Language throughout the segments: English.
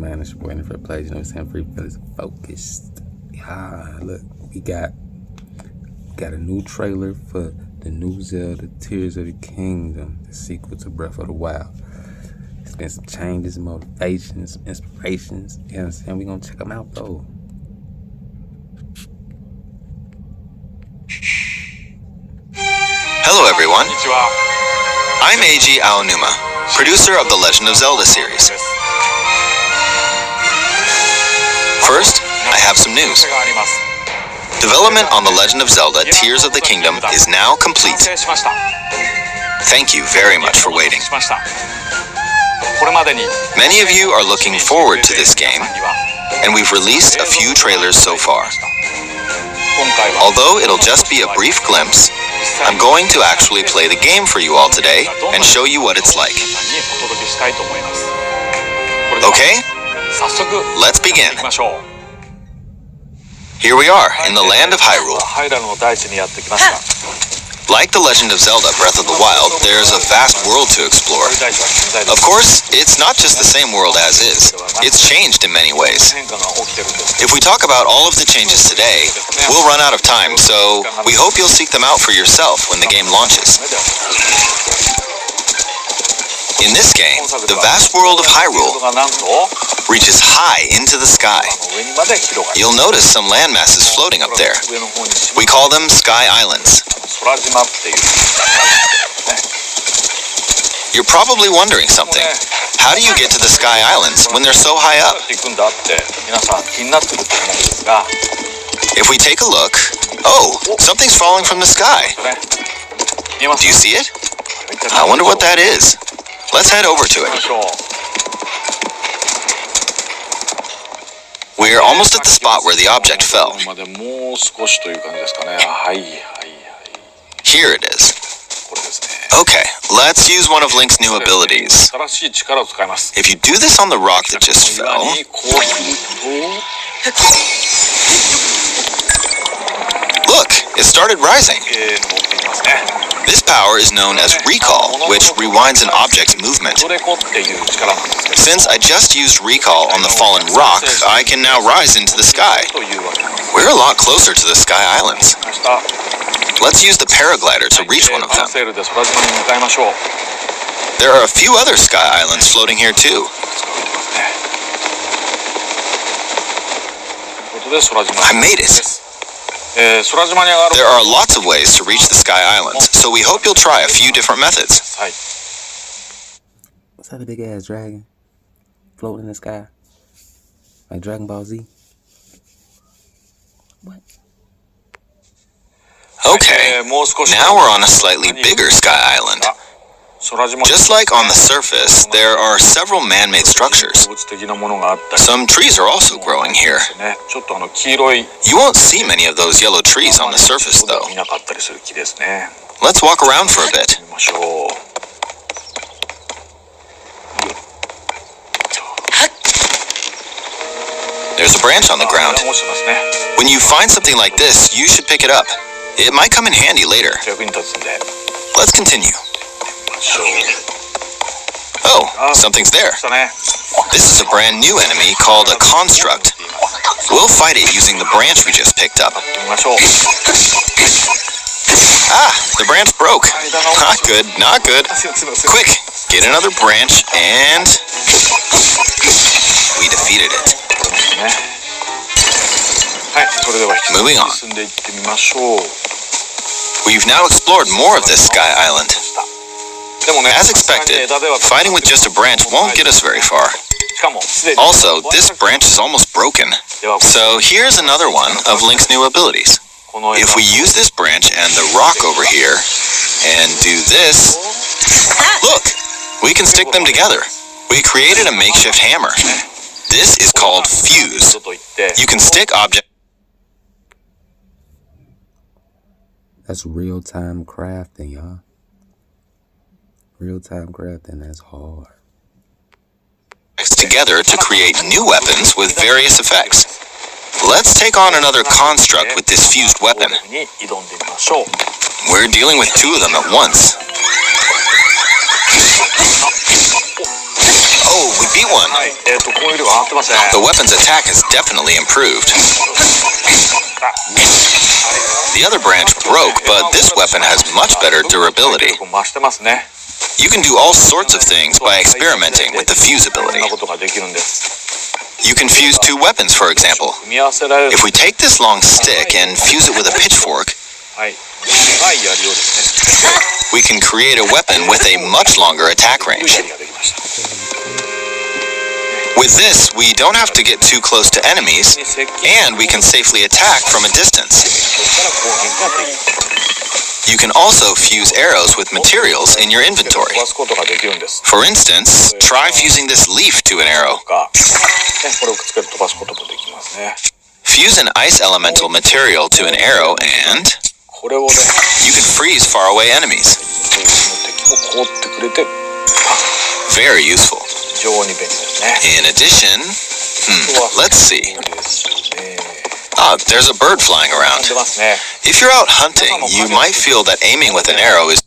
man? It's your boy in the place. You know what I'm saying? Free fellas focused. Look, we got a new trailer for the new Zelda, Tears of the Kingdom, the sequel to Breath of the Wild. It's been some changes, motivations, inspirations. You know what I'm saying? We gonna check them out though. Hello everyone. I'm Eiji Aonuma, producer of the Legend of Zelda series. First, I have some news. Development on the Legend of Zelda Tears of the Kingdom is now complete. Thank you very much for waiting. Many of you are looking forward to this game, and we've released a few trailers so far. Although it'll just be a brief glimpse, I'm going to actually play the game for you all today and show you what it's like. Okay? Let's begin. Here we are, in the land of Hyrule. Like The Legend of Zelda Breath of the Wild, there's a vast world to explore. Of course, it's not just the same world as is. It's changed in many ways. If we talk about all of the changes today, we'll run out of time, so we hope you'll seek them out for yourself when the game launches. In this game, the vast world of Hyrule reaches high into the sky. You'll notice some land masses floating up there. We call them Sky Islands. You're probably wondering something. How do you get to the Sky Islands when they're so high up? If we take a look, oh, something's falling from the sky. Do you see it? I wonder what that is. Let's head over to it. We're almost at the spot where the object fell. Here it is. Okay, let's use one of Link's new abilities. If you do this on the rock that just fell... Look, it started rising. This power is known as Recall, which rewinds an object's movement. Since I just used Recall on the fallen rock, I can now rise into the sky. We're a lot closer to the Sky Islands. Let's use the paraglider to reach one of them. There are a few other Sky Islands floating here too. I made it. There are lots of ways to reach the Sky Islands, so we hope you'll try a few different methods. What's that, a big ass dragon floating in the sky? Like Dragon Ball Z? What? Okay, now we're on a slightly bigger Sky Island. Just like on the surface, there are several man-made structures. Some trees are also growing here. You won't see many of those yellow trees on the surface, though. Let's walk around for a bit. There's a branch on the ground. When you find something like this, you should pick it up. It might come in handy later. Let's continue. Oh, something's there. This is a brand new enemy called a construct. We'll fight it using the branch we just picked up. Ah, the branch broke. Not good, not good. Quick, get another branch and... we defeated it. Moving on. We've now explored more of this Sky Island. As expected, fighting with just a branch won't get us very far. Also, this branch is almost broken. So here's another one of Link's new abilities. If we use this branch and the rock over here, and do this, look, we can stick them together. We created a makeshift hammer. This is called Fuse. You can stick objects. That's real-time crafting, y'all. Real-time crafting, that's hard. Together to create new weapons with various effects. Let's take on another construct with this fused weapon. We're dealing with two of them at once. Oh, we beat one. The weapon's attack has definitely improved. The other branch broke, but this weapon has much better durability. You can do all sorts of things by experimenting with the fuse ability. You can fuse two weapons, for example. If we take this long stick and fuse it with a pitchfork, we can create a weapon with a much longer attack range. With this, we don't have to get too close to enemies, and we can safely attack from a distance. You can also fuse arrows with materials in your inventory. For instance, try fusing this leaf to an arrow. Fuse an ice elemental material to an arrow and you can freeze faraway enemies. Very useful. In addition, let's see. There's a bird flying around. If you're out hunting, you might feel that aiming with an arrow is...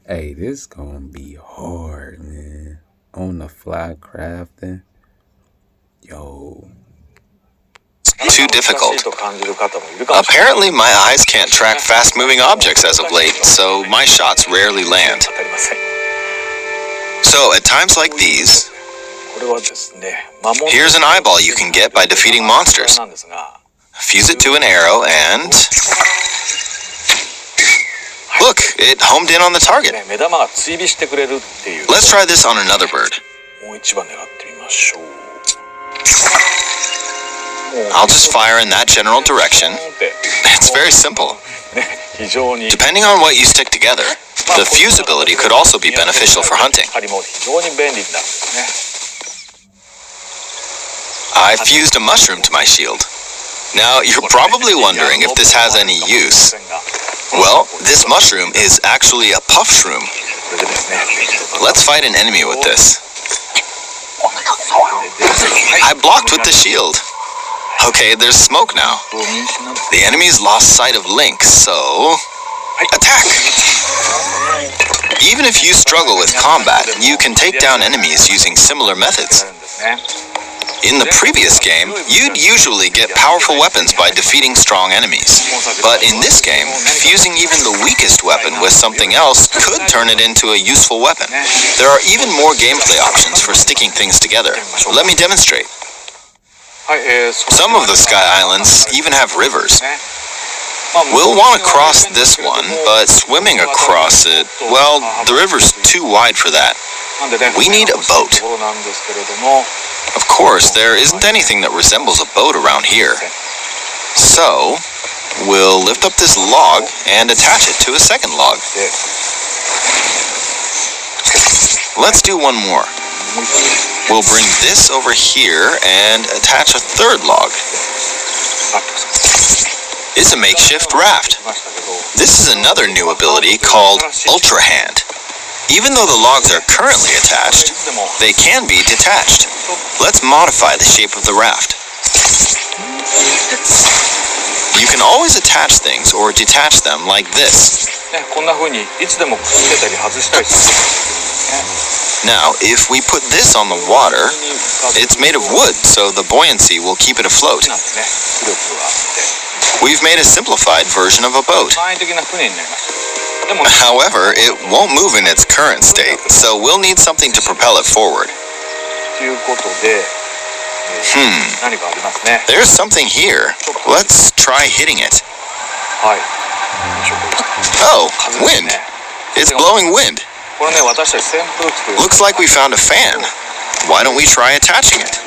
Hey, this gonna be hard, man. On the fly crafting. Yo. Too difficult. Apparently, my eyes can't track fast-moving objects as of late, so my shots rarely land. So, at times like these, here's an eyeball you can get by defeating monsters. Fuse it to an arrow and... Look, it homed in on the target. Let's try this on another bird. I'll just fire in that general direction. It's very simple. Depending on what you stick together, the fuse ability could also be beneficial for hunting. I fused a mushroom to my shield. Now, you're probably wondering if this has any use. Well, this mushroom is actually a puff shroom. Let's fight an enemy with this. I blocked with the shield. Okay, there's smoke now. The enemy's lost sight of Link, so... attack! Even if you struggle with combat, you can take down enemies using similar methods. In the previous game, you'd usually get powerful weapons by defeating strong enemies. But in this game, fusing even the weakest weapon with something else could turn it into a useful weapon. There are even more gameplay options for sticking things together. Let me demonstrate. Some of the Sky Islands even have rivers. We'll want to cross this one, but swimming across it, well, the river's too wide for that. We need a boat. Of course, there isn't anything that resembles a boat around here. So, we'll lift up this log and attach it to a second log. Let's do one more. We'll bring this over here and attach a third log. It's a makeshift raft. This is another new ability called Ultra Hand. Even though the logs are currently attached, they can be detached. Let's modify the shape of the raft. You can always attach things or detach them like this. Now, if we put this on the water, it's made of wood, so the buoyancy will keep it afloat. We've made a simplified version of a boat. However, it won't move in its current state, so we'll need something to propel it forward. There's something here. Let's try hitting it. Oh, wind. It's blowing wind. Looks like we found a fan. Why don't we try attaching it?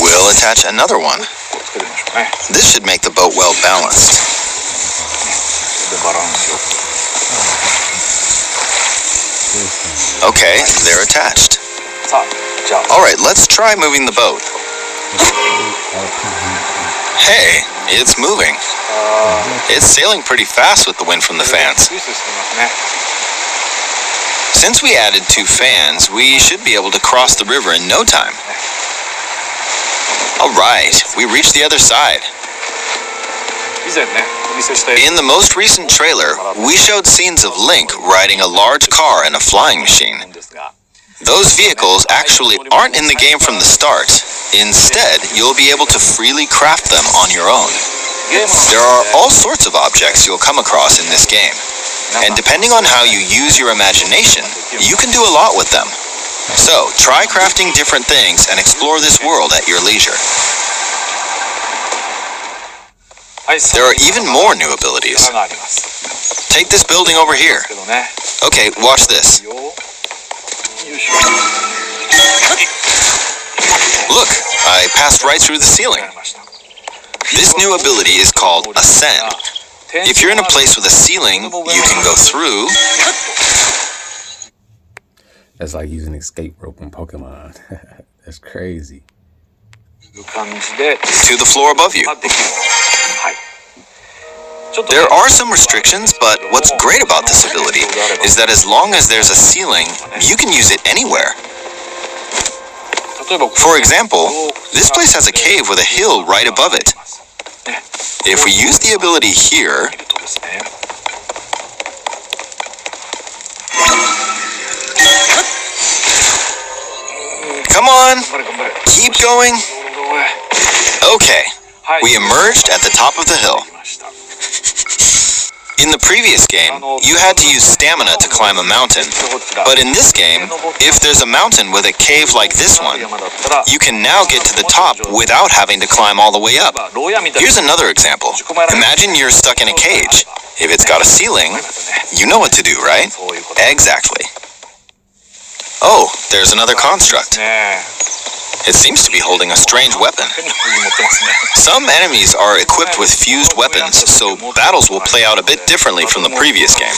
We'll attach another one. This should make the boat well balanced. Okay, they're attached. Alright, let's try moving the boat. Hey, it's moving. It's sailing pretty fast with the wind from the fans. Since we added 2 fans, we should be able to cross the river in no time. Alright, we reached the other side. In the most recent trailer, we showed scenes of Link riding a large car and a flying machine. Those vehicles actually aren't in the game from the start. Instead, you'll be able to freely craft them on your own. There are all sorts of objects you'll come across in this game, and depending on how you use your imagination, you can do a lot with them. So, try crafting different things and explore this world at your leisure. There are even more new abilities. Take this building over here. Okay, watch this. Look, I passed right through the ceiling. This new ability is called Ascend. If you're in a place with a ceiling, you can go through. That's like using escape rope in Pokemon. That's crazy. To the floor above you. There are some restrictions, but what's great about this ability is that as long as there's a ceiling, you can use it anywhere. For example, this place has a cave with a hill right above it. If we use the ability here, come on, keep going. Okay, we emerged at the top of the hill. In the previous game, you had to use stamina to climb a mountain, but in this game, if there's a mountain with a cave like this one, you can now get to the top without having to climb all the way up. Here's another example. Imagine you're stuck in a cage. If it's got a ceiling, you know what to do, right? Exactly. Oh, there's another construct. It seems to be holding a strange weapon. Some enemies are equipped with fused weapons, so battles will play out a bit differently from the previous game.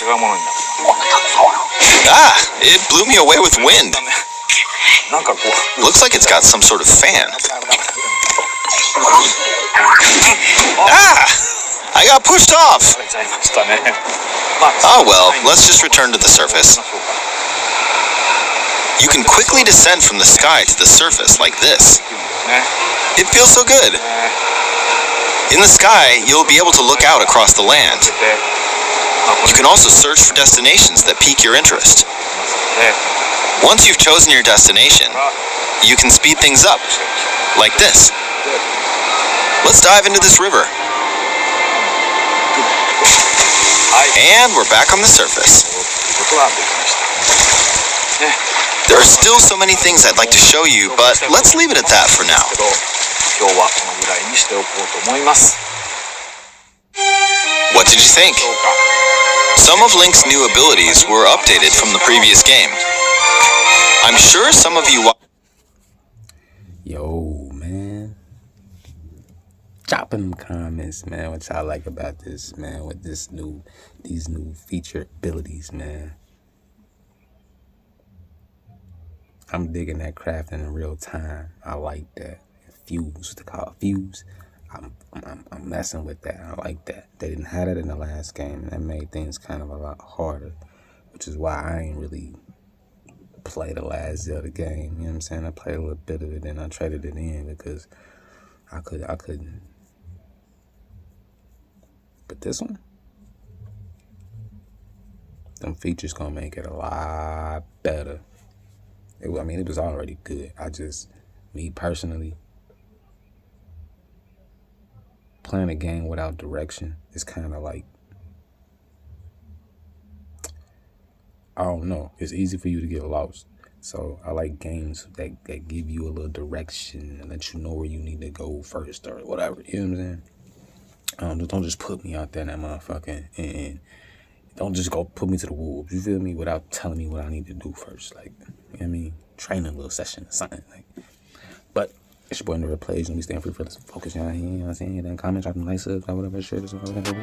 Ah! It blew me away with wind. Looks like it's got some sort of fan. Ah! I got pushed off! Oh well, let's just return to the surface. You can quickly descend from the sky to the surface like this. It feels so good. In the sky, you'll be able to look out across the land. You can also search for destinations that pique your interest. Once you've chosen your destination, you can speed things up, like this. Let's dive into this river. And we're back on the surface. There are still so many things I'd like to show you, but let's leave it at that for now. What did you think? Some of Link's new abilities were updated from the previous game. I'm sure some of you... Yo, man. Drop in the comments, man, what y'all like about this, man, with these new feature abilities, man. I'm digging that crafting in real time. I like that. Fuse, what they call it, fuse. I'm messing with that. I like that. They didn't have it in the last game. That made things kind of a lot harder, which is why I ain't really play the last Zelda game. You know what I'm saying? I played a little bit of it and I traded it in because I couldn't. But this one, them features gonna make it a lot better. It was already good. Me personally, playing a game without direction is kind of like, I don't know. It's easy for you to get lost. So I like games that give you a little direction and let you know where you need to go first or whatever. You know what I'm saying? Don't just put me out there in that motherfucker and don't just go put me to the wolves. You feel me? Without telling me what I need to do first. Like, you know what I mean? Training little session or something. Like, but it's your boy Never Plays. Let me stand free for this focus. You know what I'm saying? Then comment, drop them likes, whatever, share this, whatever.